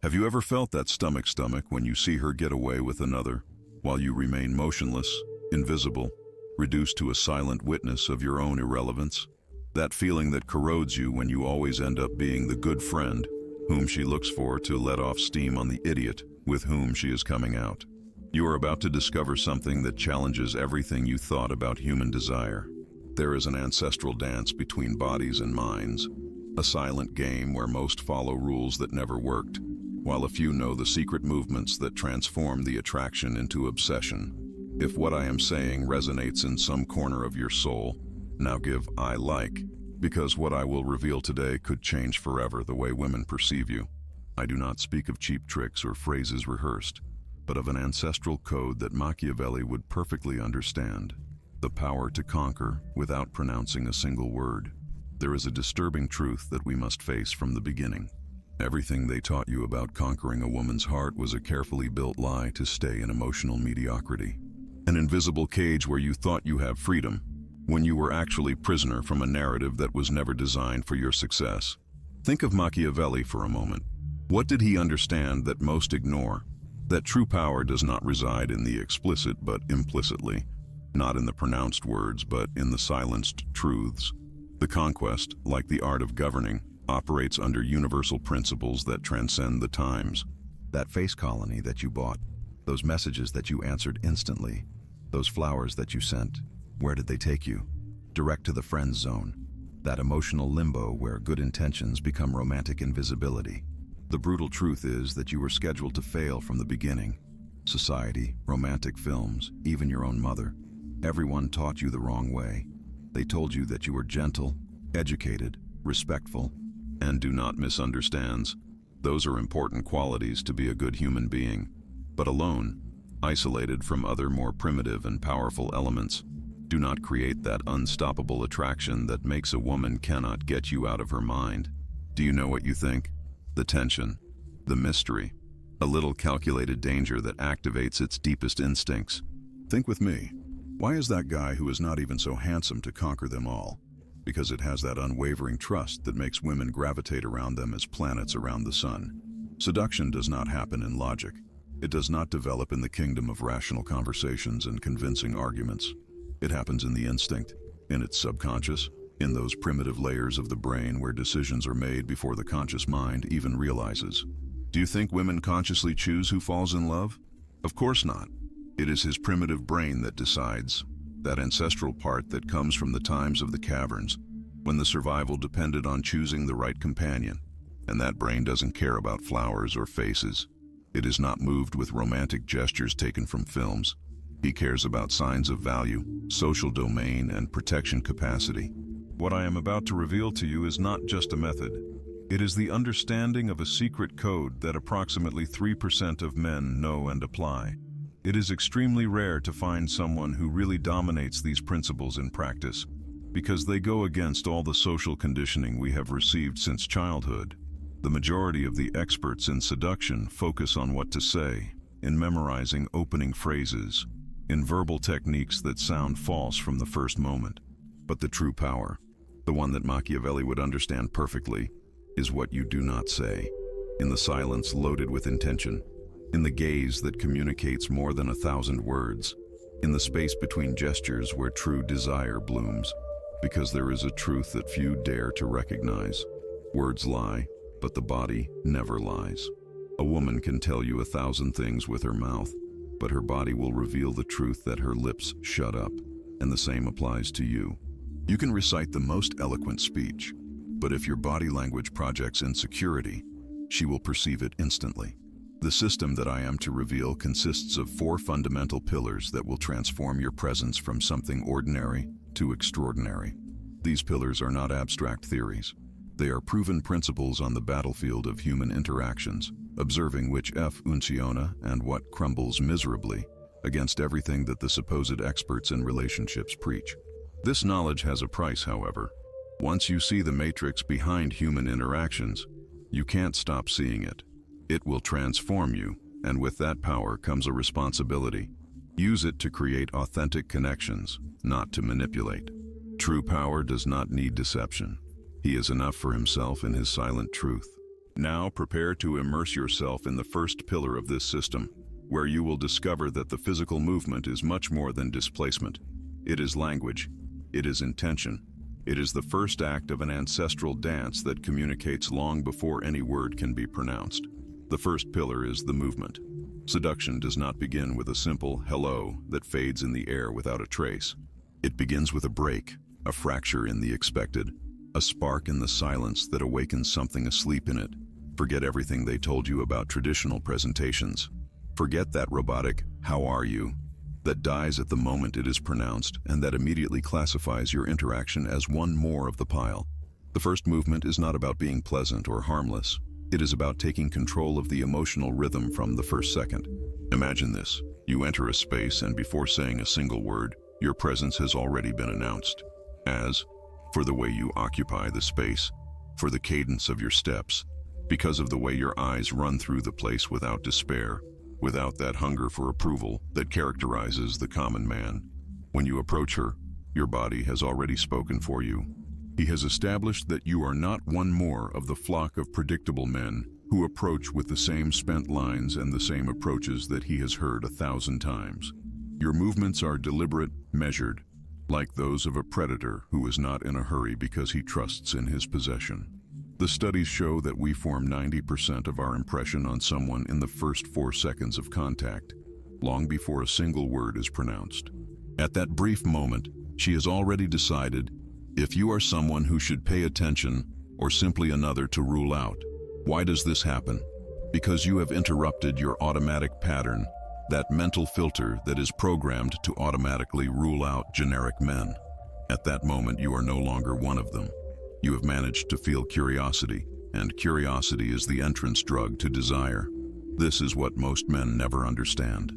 Have you ever felt that stomach when you see her get away with another, while you remain motionless, invisible, reduced to a silent witness of your own irrelevance? That feeling that corrodes you when you always end up being the good friend whom she looks for to let off steam on the idiot with whom she is coming out. You are about to discover something that challenges everything you thought about human desire. There is an ancestral dance between bodies and minds, a silent game where most follow rules that never worked, while a few know the secret movements that transform the attraction into obsession. If what I am saying resonates in some corner of your soul, now give "I like," because what I will reveal today could change forever the way women perceive you. I do not speak of cheap tricks or phrases rehearsed, but of an ancestral code that Machiavelli would perfectly understand. The power to conquer without pronouncing a single word. There is a disturbing truth that we must face from the beginning. Everything they taught you about conquering a woman's heart was a carefully built lie to stay in emotional mediocrity. An invisible cage where you thought you have freedom, when you were actually prisoner from a narrative that was never designed for your success. Think of Machiavelli for a moment. What did he understand that most ignore? That true power does not reside in the explicit but implicitly, not in the pronounced words but in the silenced truths. The conquest, like the art of governing, operates under universal principles that transcend the times. That face colony that you bought, those messages that you answered instantly, those flowers that you sent, where did they take you? Direct to the friend zone. That emotional limbo where good intentions become romantic invisibility. The brutal truth is that you were scheduled to fail from the beginning. Society, romantic films, even your own mother. Everyone taught you the wrong way. They told you that you were gentle, educated, respectful, and do not misunderstands. Those are important qualities to be a good human being. But alone, isolated from other more primitive and powerful elements, do not create that unstoppable attraction that makes a woman cannot get you out of her mind. Do you know what you think? The tension, the mystery, a little calculated danger that activates its deepest instincts. Think with me. Why is that guy who is not even so handsome to conquer them all? Because it has that unwavering trust that makes women gravitate around them as planets around the sun. Seduction does not happen in logic. It does not develop in the kingdom of rational conversations and convincing arguments. It happens in the instinct, in its subconscious, in those primitive layers of the brain where decisions are made before the conscious mind even realizes. Do you think women consciously choose who falls in love? Of course not. It is his primitive brain that decides, that ancestral part that comes from the times of the caverns, when the survival depended on choosing the right companion. And that brain doesn't care about flowers or faces. It is not moved with romantic gestures taken from films. He cares about signs of value, social domain, and protection capacity. What I am about to reveal to you is not just a method. It is the understanding of a secret code that approximately 3% of men know and apply. It is extremely rare to find someone who really dominates these principles in practice, because they go against all the social conditioning we have received since childhood. The majority of the experts in seduction focus on what to say, in memorizing opening phrases, in verbal techniques that sound false from the first moment. But the true power, the one that Machiavelli would understand perfectly, is what you do not say, in the silence loaded with intention, in the gaze that communicates more than 1,000 words, in the space between gestures where true desire blooms, because there is a truth that few dare to recognize. Words lie, but the body never lies. A woman can tell you 1,000 things with her mouth, but her body will reveal the truth that her lips shut up, and the same applies to you. You can recite the most eloquent speech, but if your body language projects insecurity, she will perceive it instantly. The system that I am to reveal consists of 4 fundamental pillars that will transform your presence from something ordinary to extraordinary. These pillars are not abstract theories. They are proven principles on the battlefield of human interactions, observing which funciona and what crumbles miserably against everything that the supposed experts in relationships preach. This knowledge has a price, however. Once you see the matrix behind human interactions, you can't stop seeing it. It will transform you, and with that power comes a responsibility. Use it to create authentic connections, not to manipulate. True power does not need deception. He is enough for himself in his silent truth. Now prepare to immerse yourself in the first pillar of this system, where you will discover that the physical movement is much more than displacement. It is language. It is intention. It is the first act of an ancestral dance that communicates long before any word can be pronounced. The first pillar is the movement. Seduction does not begin with a simple hello that fades in the air without a trace. It begins with a break, a fracture in the expected, a spark in the silence that awakens something asleep in it. Forget everything they told you about traditional presentations. Forget that robotic, "How are you?" that dies at the moment it is pronounced and that immediately classifies your interaction as one more of the pile. The first movement is not about being pleasant or harmless. It is about taking control of the emotional rhythm from the first second. Imagine this. You enter a space and before saying a single word, your presence has already been announced. As, for the way you occupy the space, for the cadence of your steps, because of the way your eyes run through the place without despair, without that hunger for approval that characterizes the common man. When you approach her, your body has already spoken for you. He has established that you are not one more of the flock of predictable men who approach with the same spent lines and the same approaches that he has heard 1,000 times. Your movements are deliberate, measured, like those of a predator who is not in a hurry because he trusts in his possession. The studies show that we form 90% of our impression on someone in the first 4 seconds of contact, long before a single word is pronounced. At that brief moment, she has already decided if you are someone who should pay attention or simply another to rule out. Why does this happen? Because you have interrupted your automatic pattern, that mental filter that is programmed to automatically rule out generic men. At that moment, you are no longer one of them. You have managed to feel curiosity, and curiosity is the entrance drug to desire. This is what most men never understand.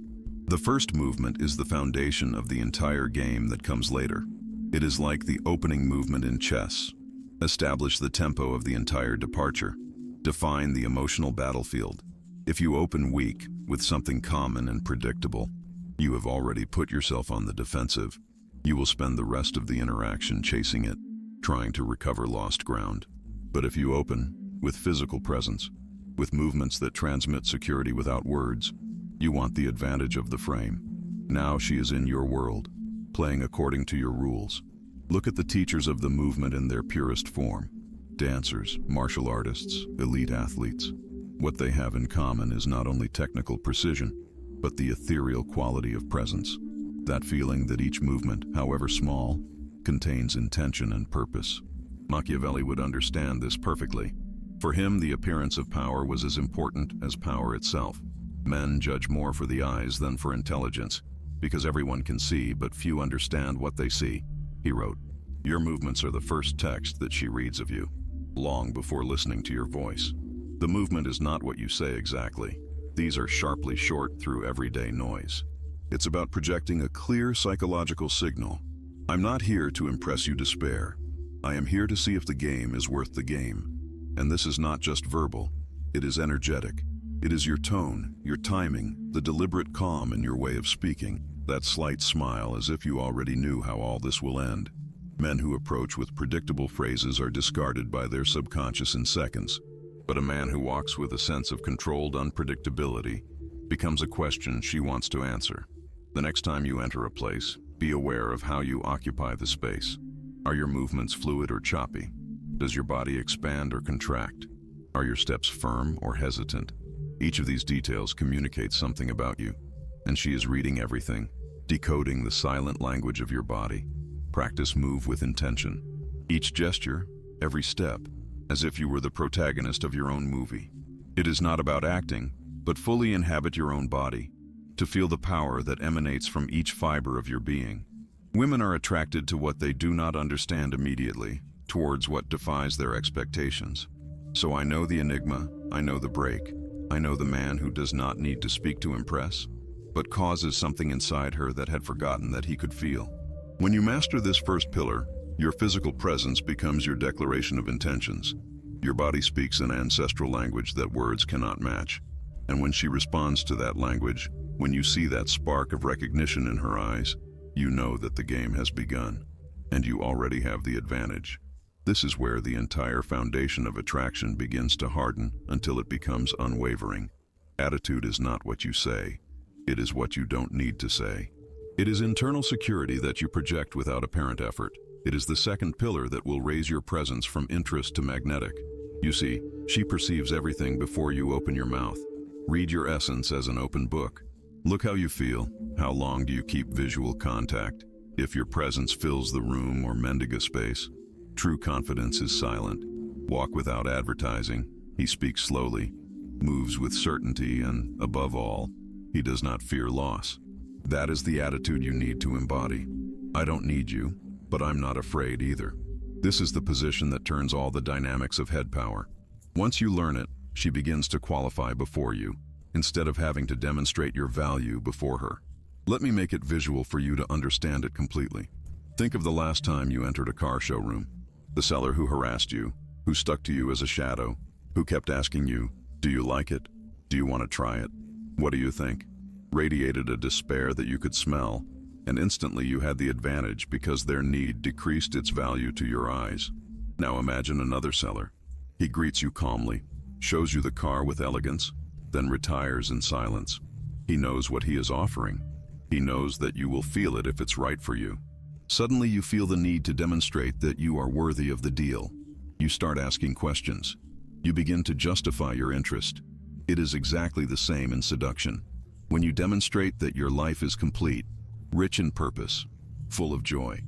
The first movement is the foundation of the entire game that comes later. It is like the opening movement in chess. Establish the tempo of the entire departure. Define the emotional battlefield. If you open weak, with something common and predictable, you have already put yourself on the defensive. You will spend the rest of the interaction chasing it, trying to recover lost ground. But if you open, with physical presence, with movements that transmit security without words, you want the advantage of the frame. Now she is in your world, playing according to your rules. Look at the teachers of the movement in their purest form. Dancers, martial artists, elite athletes. What they have in common is not only technical precision, but the ethereal quality of presence. That feeling that each movement, however small, contains intention and purpose. Machiavelli would understand this perfectly. For him, the appearance of power was as important as power itself. Men judge more for the eyes than for intelligence, because everyone can see, but few understand what they see. He wrote, "Your movements are the first text that she reads of you, long before listening to your voice." The movement is not what you say exactly. These are sharply short through everyday noise. It's about projecting a clear psychological signal. I'm not here to impress you to despair. I am here to see if the game is worth the game. And this is not just verbal. It is energetic. It is your tone, your timing, the deliberate calm in your way of speaking, that slight smile as if you already knew how all this will end. Men who approach with predictable phrases are discarded by their subconscious in seconds. But a man who walks with a sense of controlled unpredictability becomes a question she wants to answer. The next time you enter a place, be aware of how you occupy the space. Are your movements fluid or choppy? Does your body expand or contract? Are your steps firm or hesitant? Each of these details communicates something about you, and she is reading everything, decoding the silent language of your body. Practice move with intention. Each gesture, every step, as if you were the protagonist of your own movie. It is not about acting, but fully inhabit your own body, to feel the power that emanates from each fiber of your being. Women are attracted to what they do not understand immediately, towards what defies their expectations. So I know the enigma, I know the break, I know the man who does not need to speak to impress, but causes something inside her that had forgotten that he could feel. When you master this first pillar, your physical presence becomes your declaration of intentions. Your body speaks an ancestral language that words cannot match. And when she responds to that language, when you see that spark of recognition in her eyes, you know that the game has begun, and you already have the advantage. This is where the entire foundation of attraction begins to harden until it becomes unwavering. Attitude is not what you say. It is what you don't need to say. It is internal security that you project without apparent effort. It is the second pillar that will raise your presence from interest to magnetic. You see, she perceives everything before you open your mouth. Read your essence as an open book. Look how you feel. How long do you keep visual contact? If your presence fills the room or mendiga space. True confidence is silent. Walk without advertising. He speaks slowly, moves with certainty, and above all, he does not fear loss. That is the attitude you need to embody. I don't need you, but I'm not afraid either. This is the position that turns all the dynamics of head power. Once you learn it, she begins to qualify before you, instead of having to demonstrate your value before her. Let me make it visual for you to understand it completely. Think of the last time you entered a car showroom. The seller who harassed you, who stuck to you as a shadow, who kept asking you, do you like it? Do you want to try it? What do you think? Radiated a despair that you could smell, and instantly you had the advantage because their need decreased its value to your eyes. Now imagine another seller. He greets you calmly, shows you the car with elegance, then retires in silence. He knows what he is offering. He knows that you will feel it if it's right for you. Suddenly you feel the need to demonstrate that you are worthy of the deal. You start asking questions. You begin to justify your interest. It is exactly the same in seduction. When you demonstrate that your life is complete, rich in purpose, full of joy,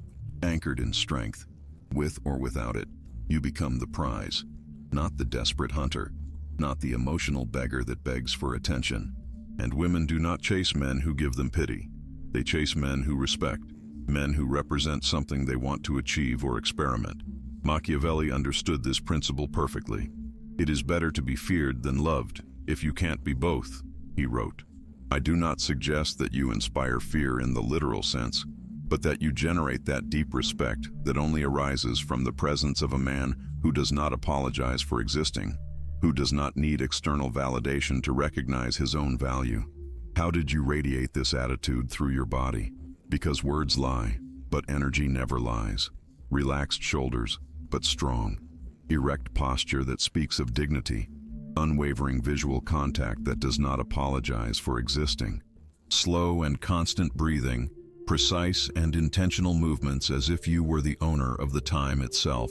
anchored in strength, with or without it, you become the prize, not the desperate hunter, not the emotional beggar that begs for attention. And women do not chase men who give them pity. They chase men who respect, men who represent something they want to achieve or experiment. Machiavelli understood this principle perfectly. It is better to be feared than loved, if you can't be both, he wrote. I do not suggest that you inspire fear in the literal sense, but that you generate that deep respect that only arises from the presence of a man who does not apologize for existing, who does not need external validation to recognize his own value. How did you radiate this attitude through your body? Because words lie, but energy never lies. Relaxed shoulders, but strong. Erect posture that speaks of dignity. Unwavering visual contact that does not apologize for existing. Slow and constant breathing, precise and intentional movements as if you were the owner of the time itself.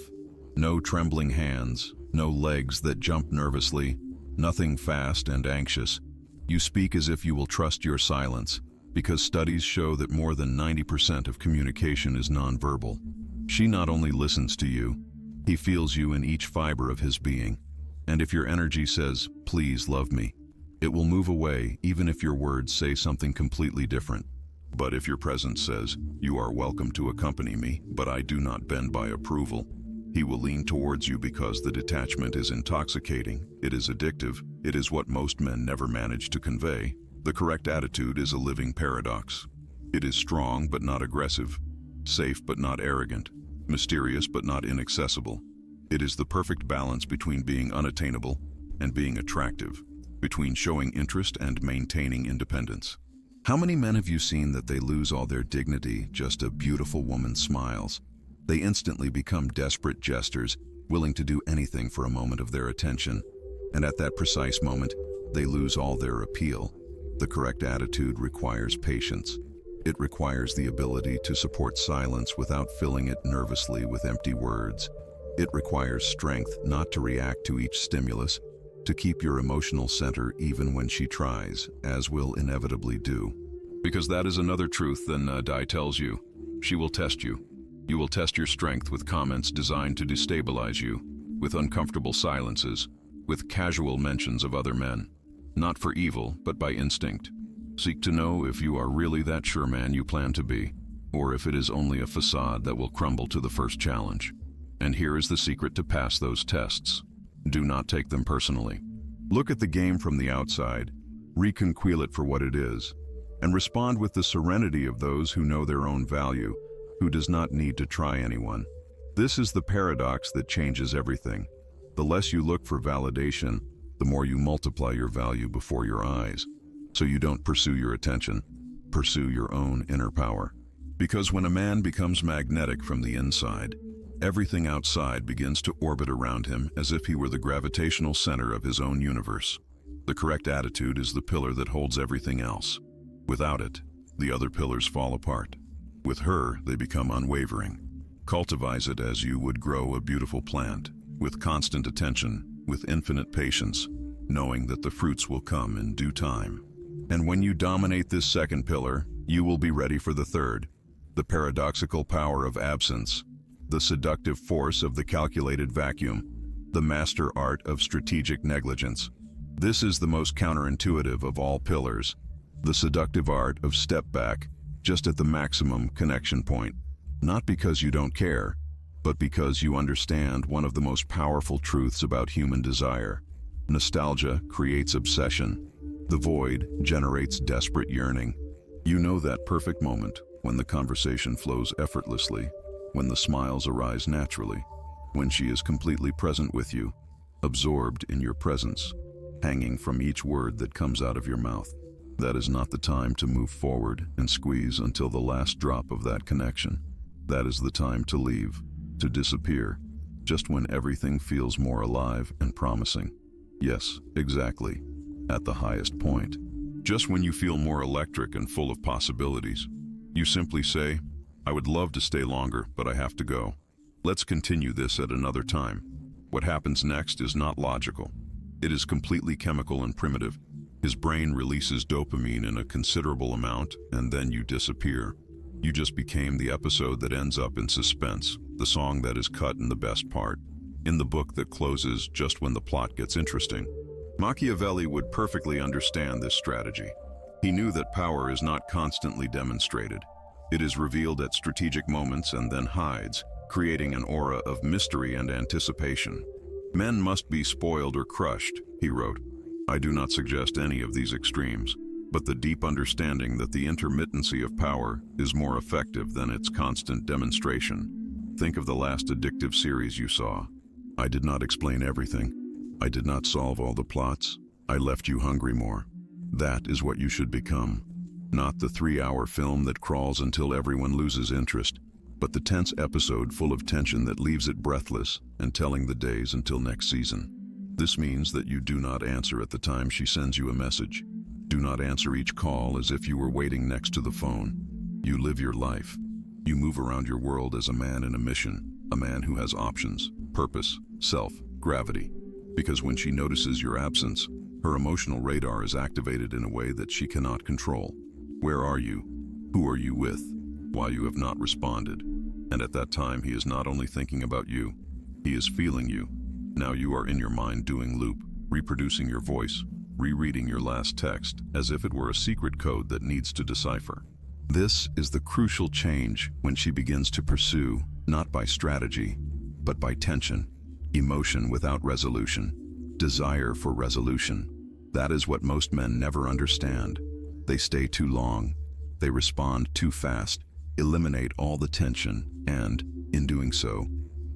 No trembling hands, no legs that jump nervously, nothing fast and anxious. You speak as if you will trust your silence, because studies show that more than 90% of communication is nonverbal. She not only listens to you, he feels you in each fiber of his being. And if your energy says, please love me, it will move away even if your words say something completely different. But if your presence says, you are welcome to accompany me, but I do not bend by approval, he will lean towards you because the detachment is intoxicating, it is addictive, it is what most men never manage to convey. The correct attitude is a living paradox. It is strong but not aggressive, safe but not arrogant, mysterious but not inaccessible. It is the perfect balance between being unattainable and being attractive, between showing interest and maintaining independence. How many men have you seen that they lose all their dignity just a beautiful woman smiles? They instantly become desperate jesters, willing to do anything for a moment of their attention. And at that precise moment, they lose all their appeal. The correct attitude requires patience. It requires the ability to support silence without filling it nervously with empty words. It requires strength not to react to each stimulus, to keep your emotional center even when she tries, as will inevitably do. Because that is another truth than Di tells you. She will test you. You will test your strength with comments designed to destabilize you, with uncomfortable silences, with casual mentions of other men. Not for evil, but by instinct. Seek to know if you are really that sure man you plan to be, or if it is only a facade that will crumble to the first challenge. And here is the secret to pass those tests. Do not take them personally. Look at the game from the outside, reconquil it for what it is, and respond with the serenity of those who know their own value, who does not need to try anyone. This is the paradox that changes everything. The less you look for validation, the more you multiply your value before your eyes. So you don't pursue your attention, pursue your own inner power. Because when a man becomes magnetic from the inside, Everything outside begins to orbit around him as if he were the gravitational center of his own universe. The correct attitude is the pillar that holds everything else. Without it, the other pillars fall apart. With her, they become unwavering. Cultivate it as you would grow a beautiful plant, with constant attention, with infinite patience, knowing that the fruits will come in due time. And when you dominate this second pillar, you will be ready for the third, the paradoxical power of absence, the seductive force of the calculated vacuum, the master art of strategic negligence. This is the most counterintuitive of all pillars, the seductive art of step back, just at the maximum connection point, not because you don't care, but because you understand one of the most powerful truths about human desire. Nostalgia creates obsession. The void generates desperate yearning. You know that perfect moment when the conversation flows effortlessly, when the smiles arise naturally, when she is completely present with you, absorbed in your presence, hanging from each word that comes out of your mouth. That is not the time to move forward and squeeze until the last drop of that connection. That is the time to leave, to disappear, just when everything feels more alive and promising. Yes, exactly, at the highest point. Just when you feel more electric and full of possibilities. You simply say, "I would love to stay longer, but I have to go. Let's continue this at another time." What happens next is not logical. It is completely chemical and primitive. His brain releases dopamine in a considerable amount, and then you disappear. You just became the episode that ends up in suspense, the song that is cut in the best part, in the book that closes just when the plot gets interesting. Machiavelli would perfectly understand this strategy. He knew that power is not constantly demonstrated. It is revealed at strategic moments and then hides, creating an aura of mystery and anticipation. "Men must be spoiled or crushed," he wrote. I do not suggest any of these extremes, but the deep understanding that the intermittency of power is more effective than its constant demonstration. Think of the last addictive series you saw. I did not explain everything. I did not solve all the plots. I left you hungry more. That is what you should become. Not the 3-hour film that crawls until everyone loses interest, but the tense episode full of tension that leaves it breathless and telling the days until next season. This means that you do not answer at the time she sends you a message. Do not answer each call as if you were waiting next to the phone. You live your life. You move around your world as a man in a mission, a man who has options, purpose, self, gravity. Because when she notices your absence, her emotional radar is activated in a way that she cannot control. Where are you? Who are you with? Why you have not responded? And at that time, he is not only thinking about you, he is feeling you. Now you are in your mind doing loop, reproducing your voice, rereading your last text as if it were a secret code that needs to decipher. This is the crucial change when she begins to pursue, not by strategy, but by tension, emotion without resolution, desire for resolution. That is what most men never understand. They stay too long, they respond too fast, eliminate all the tension, and, in doing so,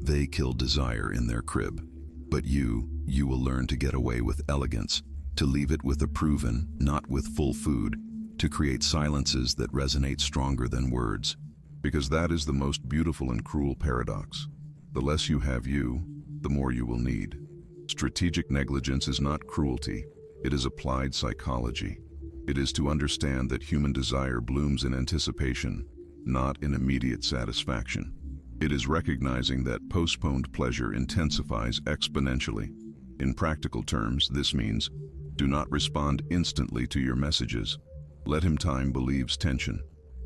they kill desire in their crib. But you will learn to get away with elegance, to leave it with a proven, not with full food, to create silences that resonate stronger than words, because that is the most beautiful and cruel paradox. The less you have you, the more you will need. Strategic negligence is not cruelty, it is applied psychology. It is to understand that human desire blooms in anticipation, not in immediate satisfaction. It is recognizing that postponed pleasure intensifies exponentially. In practical terms, this means, do not respond instantly to your messages. Let him time believes tension.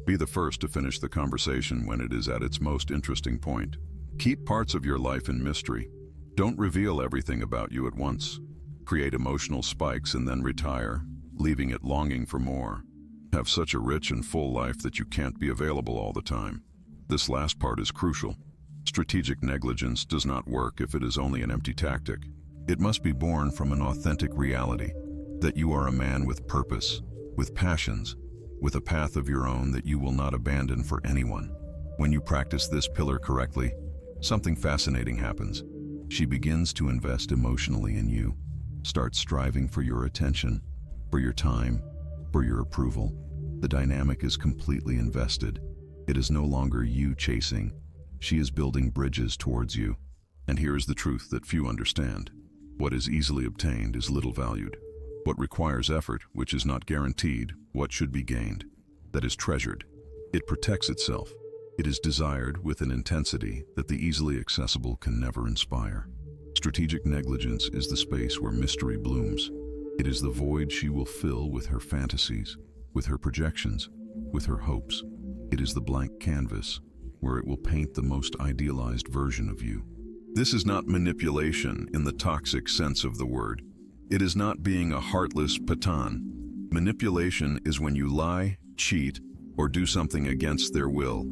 Be the first to finish the conversation when it is at its most interesting point. Keep parts of your life in mystery. Don't reveal everything about you at once. Create emotional spikes and then retire, leaving it longing for more. Have such a rich and full life that you can't be available all the time. This last part is crucial. Strategic negligence does not work if it is only an empty tactic. It must be born from an authentic reality, that you are a man with purpose, with passions, with a path of your own that you will not abandon for anyone. When you practice this pillar correctly, something fascinating happens. She begins to invest emotionally in you, starts striving for your attention, for your time, for your approval. The dynamic is completely invested. It is no longer you chasing, She is building bridges towards you. And here is the truth that few understand. What is easily obtained is little valued. What requires effort, which is not guaranteed, what should be gained, that is treasured. It protects itself. It is desired with an intensity that the easily accessible can never inspire. Strategic negligence is the space where mystery blooms. It is the void she will fill with her fantasies, with her projections, with her hopes. It is the blank canvas where it will paint the most idealized version of you. This is not manipulation in the toxic sense of the word. It is not being a heartless patan. Manipulation is when you lie, cheat, or do something against their will.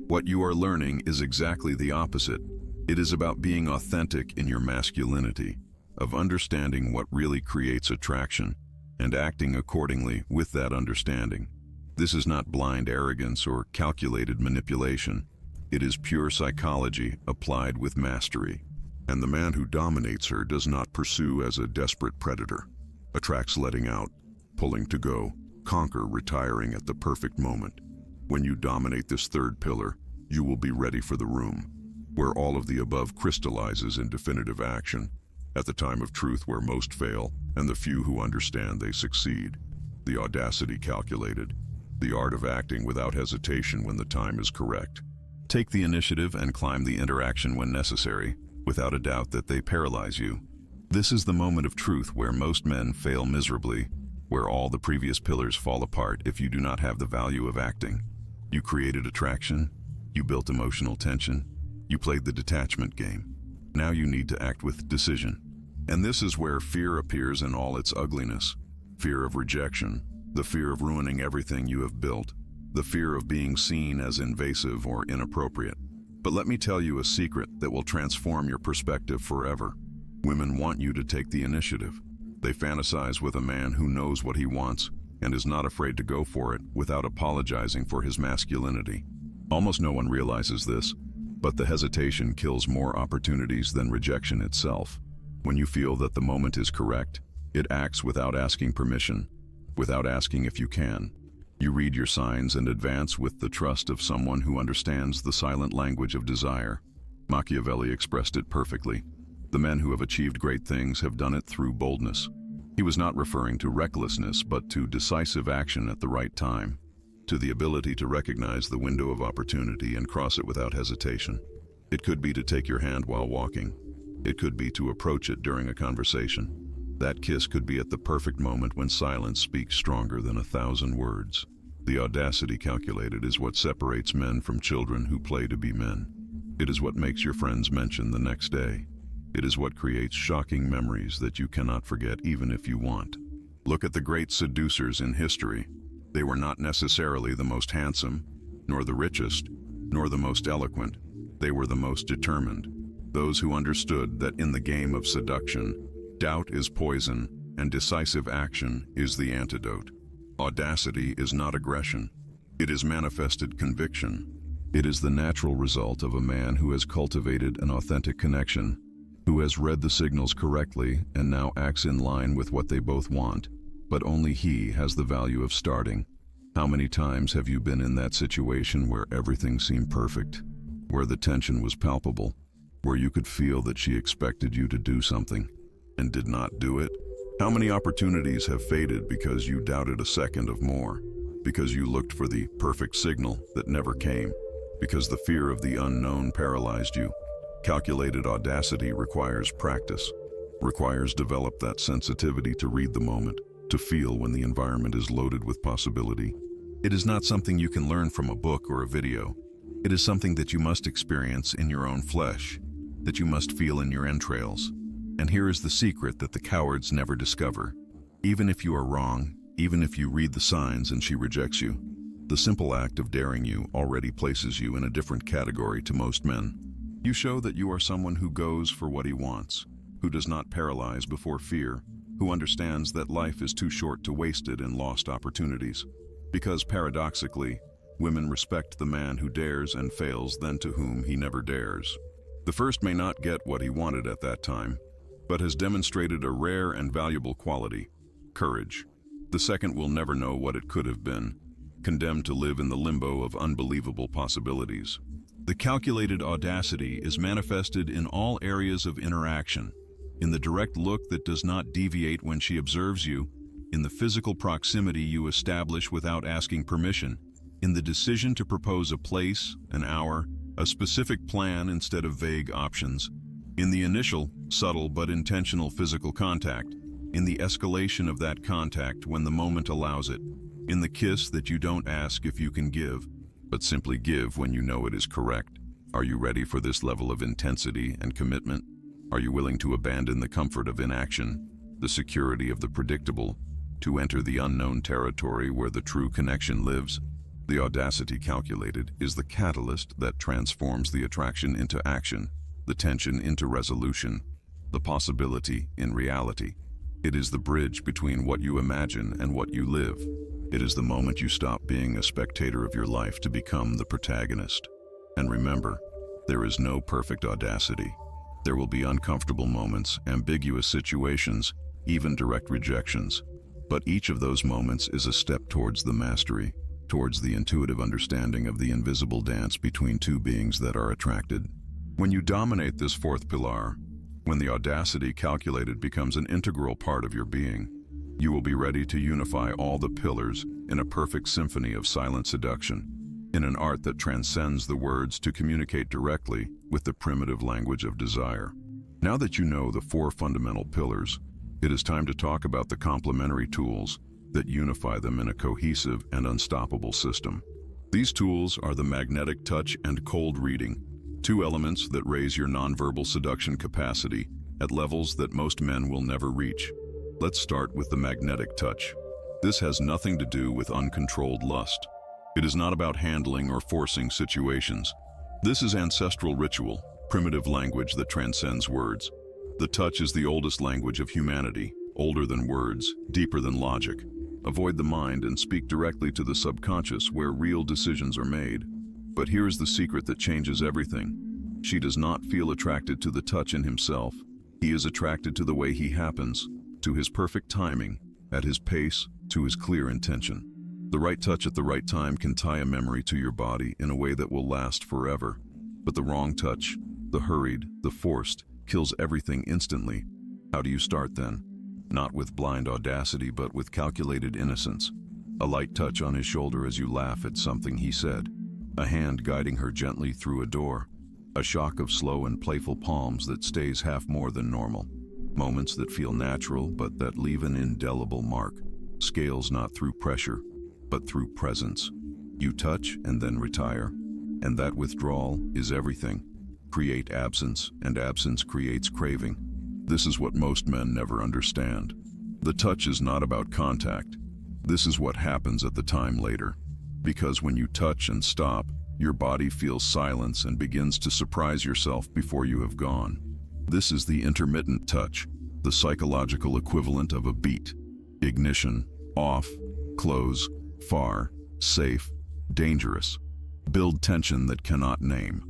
What you are learning is exactly the opposite. It is about being authentic in your masculinity, of understanding what really creates attraction, and acting accordingly with that understanding. This is not blind arrogance or calculated manipulation. It is pure psychology applied with mastery. And the man who dominates her does not pursue as a desperate predator, attracts letting out, pulling to go, conquer retiring at the perfect moment. When you dominate this third pillar, you will be ready for the room, where all of the above crystallizes in definitive action, at the time of truth where most fail, and the few who understand they succeed. The audacity calculated, the art of acting without hesitation when the time is correct. Take the initiative and climb the interaction when necessary, without a doubt that they paralyze you. This is the moment of truth where most men fail miserably, where all the previous pillars fall apart if you do not have the value of acting. You created attraction, you built emotional tension, you played the detachment game. Now you need to act with decision. And this is where fear appears in all its ugliness. Fear of rejection, the fear of ruining everything you have built, the fear of being seen as invasive or inappropriate. But let me tell you a secret that will transform your perspective forever. Women want you to take the initiative. They fantasize with a man who knows what he wants and is not afraid to go for it without apologizing for his masculinity. Almost no one realizes this, but the hesitation kills more opportunities than rejection itself. When you feel that the moment is correct, it acts without asking permission, without asking if you can. You read your signs and advance with the trust of someone who understands the silent language of desire. Machiavelli expressed it perfectly. The men who have achieved great things have done it through boldness. He was not referring to recklessness, but to decisive action at the right time, to the ability to recognize the window of opportunity and cross it without hesitation. It could be to take your hand while walking. It could be to approach it during a conversation. That kiss could be at the perfect moment when silence speaks stronger than 1,000 words. The audacity calculated is what separates men from children who play to be men. It is what makes your friends mention the next day. It is what creates shocking memories that you cannot forget even if you want. Look at the great seducers in history. They were not necessarily the most handsome, nor the richest, nor the most eloquent. They were the most determined. Those who understood that in the game of seduction, doubt is poison and decisive action is the antidote. Audacity is not aggression. It is manifested conviction. It is the natural result of a man who has cultivated an authentic connection, who has read the signals correctly and now acts in line with what they both want, but only he has the value of starting. How many times have you been in that situation where everything seemed perfect, where the tension was palpable, where you could feel that she expected you to do something and did not do it? How many opportunities have faded because you doubted a second of more, because you looked for the perfect signal that never came, because the fear of the unknown paralyzed you? Calculated audacity requires practice, requires develop that sensitivity to read the moment, to feel when the environment is loaded with possibility. It is not something you can learn from a book or a video. It is something that you must experience in your own flesh, that you must feel in your entrails. And here is the secret that the cowards never discover. Even if you are wrong, even if you read the signs and she rejects you, the simple act of daring you already places you in a different category to most men. You show that you are someone who goes for what he wants, who does not paralyze before fear, who understands that life is too short to waste it in lost opportunities. Because paradoxically, women respect the man who dares and fails than to whom he never dares. The first may not get what he wanted at that time, but has demonstrated a rare and valuable quality, courage. The second will never know what it could have been, condemned to live in the limbo of unbelievable possibilities. The calculated audacity is manifested in all areas of interaction, in the direct look that does not deviate when she observes you, in the physical proximity you establish without asking permission, in the decision to propose a place, an hour, a specific plan instead of vague options, in the initial, subtle but intentional physical contact, in the escalation of that contact when the moment allows it, in the kiss that you don't ask if you can give, but simply give when you know it is correct. Are you ready for this level of intensity and commitment? Are you willing to abandon the comfort of inaction, the security of the predictable, to enter the unknown territory where the true connection lives? The audacity calculated is the catalyst that transforms the attraction into action, the tension into resolution, the possibility in reality. It is the bridge between what you imagine and what you live. It is the moment you stop being a spectator of your life to become the protagonist. And remember, there is no perfect audacity. There will be uncomfortable moments, ambiguous situations, even direct rejections. But each of those moments is a step towards the mastery, towards the intuitive understanding of the invisible dance between two beings that are attracted. When you dominate this fourth pillar, when the audacity calculated becomes an integral part of your being, you will be ready to unify all the pillars in a perfect symphony of silent seduction, in an art that transcends the words to communicate directly with the primitive language of desire. Now that you know the four fundamental pillars, it is time to talk about the complementary tools that unify them in a cohesive and unstoppable system. These tools are the magnetic touch and cold reading, two elements that raise your nonverbal seduction capacity at levels that most men will never reach. Let's start with the magnetic touch. This has nothing to do with uncontrolled lust. It is not about handling or forcing situations. This is ancestral ritual, primitive language that transcends words. The touch is the oldest language of humanity, older than words, deeper than logic. Avoid the mind and speak directly to the subconscious where real decisions are made. But here's the secret that changes everything. She does not feel attracted to the touch in himself. He is attracted to the way he happens, to his perfect timing, at his pace, to his clear intention. The right touch at the right time can tie a memory to your body in a way that will last forever. But the wrong touch, the hurried, the forced, kills everything instantly. How do you start then? Not with blind audacity, but with calculated innocence. A light touch on his shoulder as you laugh at something he said. A hand guiding her gently through a door. A shock of slow and playful palms that stays half more than normal. Moments that feel natural, but that leave an indelible mark. Scales not through pressure, but through presence. You touch and then retire. And that withdrawal is everything. Create absence, and absence creates craving. This is what most men never understand. The touch is not about contact. This is what happens at the time later. Because when you touch and stop, your body feels silence and begins to surprise yourself before you have gone. This is the intermittent touch, the psychological equivalent of a beat. Ignition, off, close, far, safe, dangerous. Build tension that cannot name.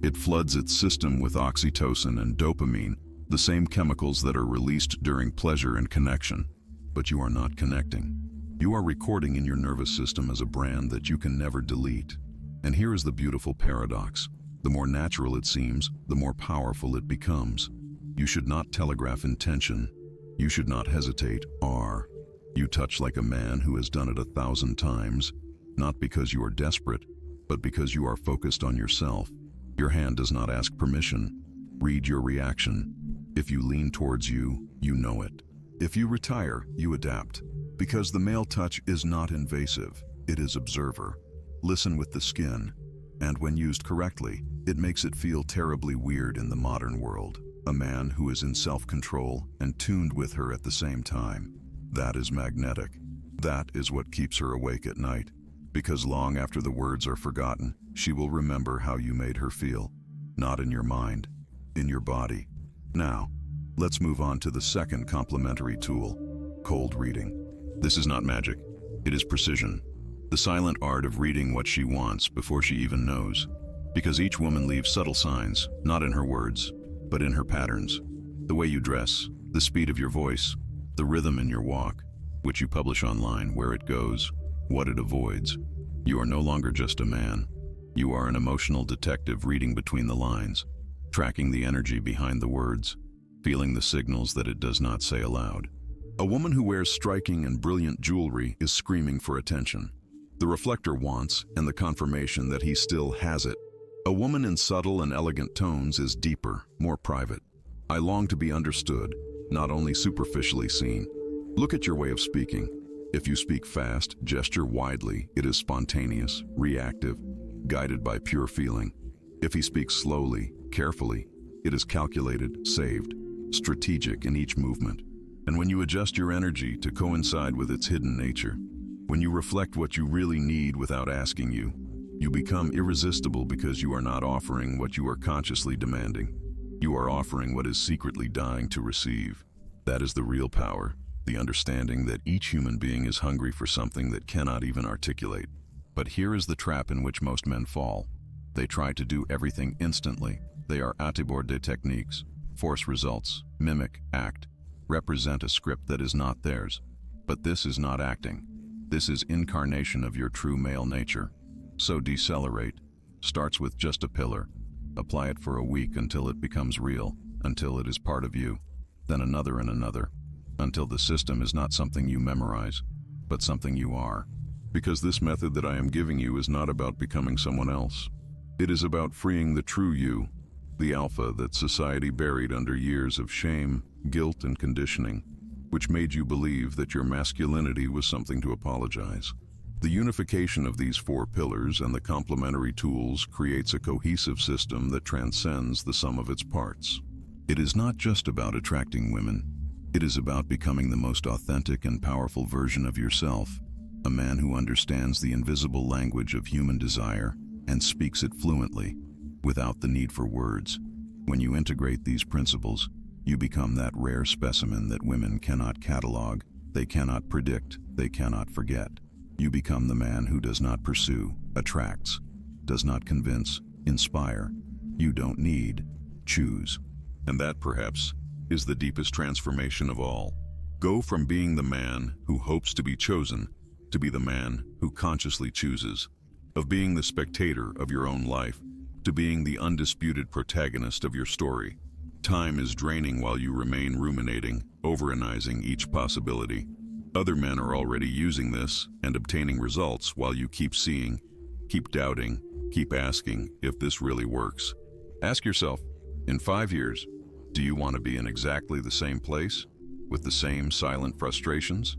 It floods its system with oxytocin and dopamine, the same chemicals that are released during pleasure and connection. But you are not connecting. You are recording in your nervous system as a brand that you can never delete. And here is the beautiful paradox. The more natural it seems, the more powerful it becomes. You should not telegraph intention. You should not hesitate, or. You touch like a man who has done it 1,000 times, not because you are desperate, but because you are focused on yourself. Your hand does not ask permission. Read your reaction. If you lean towards you, you know it. If you retire, you adapt. Because the male touch is not invasive, it is observer. Listen with the skin, and when used correctly, it makes it feel terribly weird in the modern world. A man who is in self-control and tuned with her at the same time. That is magnetic. That is what keeps her awake at night. Because long after the words are forgotten, she will remember how you made her feel. Not in your mind, in your body. Now, let's move on to the second complementary tool, cold reading. This is not magic. It is precision. The silent art of reading what she wants before she even knows. Because each woman leaves subtle signs, not in her words, but in her patterns. The way you dress, the speed of your voice, the rhythm in your walk, which you publish online, where it goes, what it avoids. You are no longer just a man. You are an emotional detective reading between the lines, tracking the energy behind the words, feeling the signals that it does not say aloud. A woman who wears striking and brilliant jewelry is screaming for attention. The reflector wants, and the confirmation that he still has it. A woman in subtle and elegant tones is deeper, more private. I long to be understood, not only superficially seen. Look at your way of speaking. If you speak fast, gesture widely, it is spontaneous, reactive, guided by pure feeling. If he speaks slowly, carefully, it is calculated, saved, strategic in each movement. And when you adjust your energy to coincide with its hidden nature, when you reflect what you really need without asking you become irresistible because you are not offering what you are consciously demanding. You are offering what is secretly dying to receive. That is the real power, the understanding that each human being is hungry for something that cannot even articulate. But here is the trap in which most men fall. They try to do everything instantly. They are attibord de techniques, force results, mimic, act, represent a script that is not theirs. But this is not acting. This is incarnation of your true male nature. So decelerate. Starts with just a pillar. Apply it for a week until it becomes real, until it is part of you. Then another and another, until the system is not something you memorize, but something you are. Because this method that I am giving you is not about becoming someone else. It is about freeing the true you, the alpha that society buried under years of shame, guilt, and conditioning, which made you believe that your masculinity was something to apologize. The unification of these four pillars and the complementary tools creates a cohesive system that transcends the sum of its parts. It is not just about attracting women. It is about becoming the most authentic and powerful version of yourself, a man who understands the invisible language of human desire and speaks it fluently, without the need for words. When you integrate these principles, you become that rare specimen that women cannot catalog, they cannot predict, they cannot forget. You become the man who does not pursue, attracts, does not convince, inspire. You don't need, choose. And that, perhaps, is the deepest transformation of all. Go from being the man who hopes to be chosen to be the man who consciously chooses, of being the spectator of your own life to being the undisputed protagonist of your story. Time is draining while you remain ruminating, overanalyzing each possibility. Other men are already using this and obtaining results while you keep seeing, keep doubting, keep asking if this really works. Ask yourself, in 5 years, do you want to be in exactly the same place, with the same silent frustrations,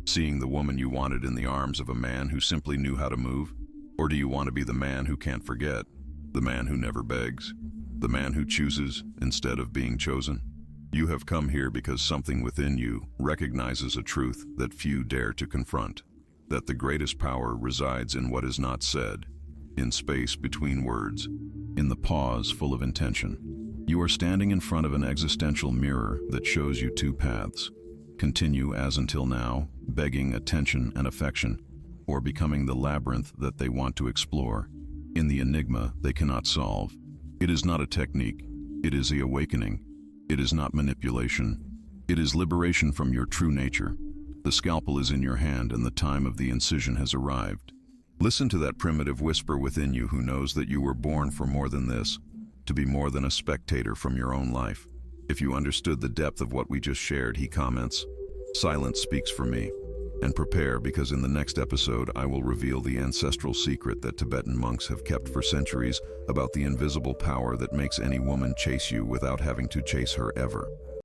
seeing the woman you wanted in the arms of a man who simply knew how to move? Or do you want to be the man who can't forget, the man who never begs, the man who chooses instead of being chosen? You have come here because something within you recognizes a truth that few dare to confront, that the greatest power resides in what is not said, in space between words, in the pause full of intention. You are standing in front of an existential mirror that shows you two paths. Continue as until now, begging attention and affection, or becoming the labyrinth that they want to explore, in the enigma they cannot solve. It is not a technique, it is the awakening. It is not manipulation. It is liberation from your true nature. The scalpel is in your hand and the time of the incision has arrived. Listen to that primitive whisper within you who knows that you were born for more than this, to be more than a spectator from your own life. If you understood the depth of what we just shared, he comments, silence speaks for me. And prepare, because in the next episode I will reveal the ancestral secret that Tibetan monks have kept for centuries about the invisible power that makes any woman chase you without having to chase her ever.